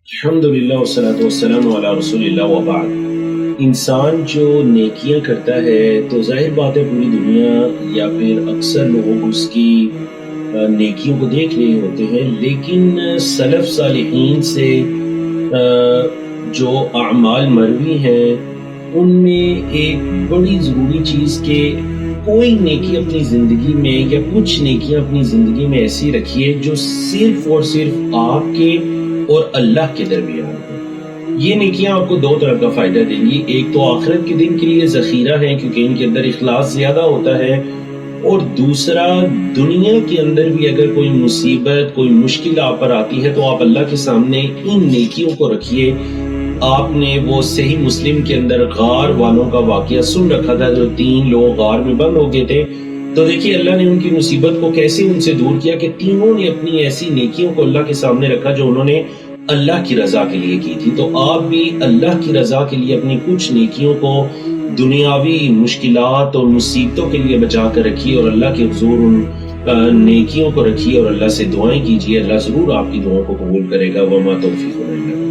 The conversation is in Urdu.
الحمدللہ والصلاۃ والسلام علی رسول اللہ وبعد۔ انسان جو نیکیاں کرتا ہے تو ظاہر بات ہے پوری دنیا یا پھر اکثر لوگ اس کی نیکیوں کو دیکھ رہے ہوتے ہیں، لیکن سلف صالحین سے جو اعمال مروی ہیں ان میں ایک بڑی ضروری چیز کہ کوئی نیکی اپنی زندگی میں یا کچھ نیکیاں اپنی زندگی میں ایسی رکھیے جو صرف اور صرف آپ کے اور اللہ کے درمیان ہے۔ یہ نیکیاں آپ کو دو طرح کا فائدہ دیں گی، ایک تو آخرت کے دن کے لیے ذخیرہ ہے کیونکہ ان کے اندر اخلاص زیادہ ہوتا ہے، اور دوسرا دنیا کے اندر بھی اگر کوئی مصیبت کوئی مشکل آپ پر آتی ہے تو آپ اللہ کے سامنے ان نیکیوں کو رکھیے۔ آپ نے وہ صحیح مسلم کے اندر غار والوں کا واقعہ سن رکھا تھا، جو 3 لوگ غار میں بند ہو گئے تھے، تو دیکھیے اللہ نے ان کی مصیبت کو کیسے ان سے دور کیا کہ تینوں نے اپنی ایسی نیکیوں کو اللہ کے سامنے رکھا جو انہوں نے اللہ کی رضا کے لیے کی تھی۔ تو آپ بھی اللہ کی رضا کے لیے اپنی کچھ نیکیوں کو دنیاوی مشکلات اور مصیبتوں کے لیے بچا کر رکھیے، اور اللہ کے حضور ان نیکیوں کو رکھیے اور اللہ سے دعائیں کیجیے۔ اللہ ضرور آپ کی دعاؤں کو قبول کرے گا۔ وما توفیق الا باللہ۔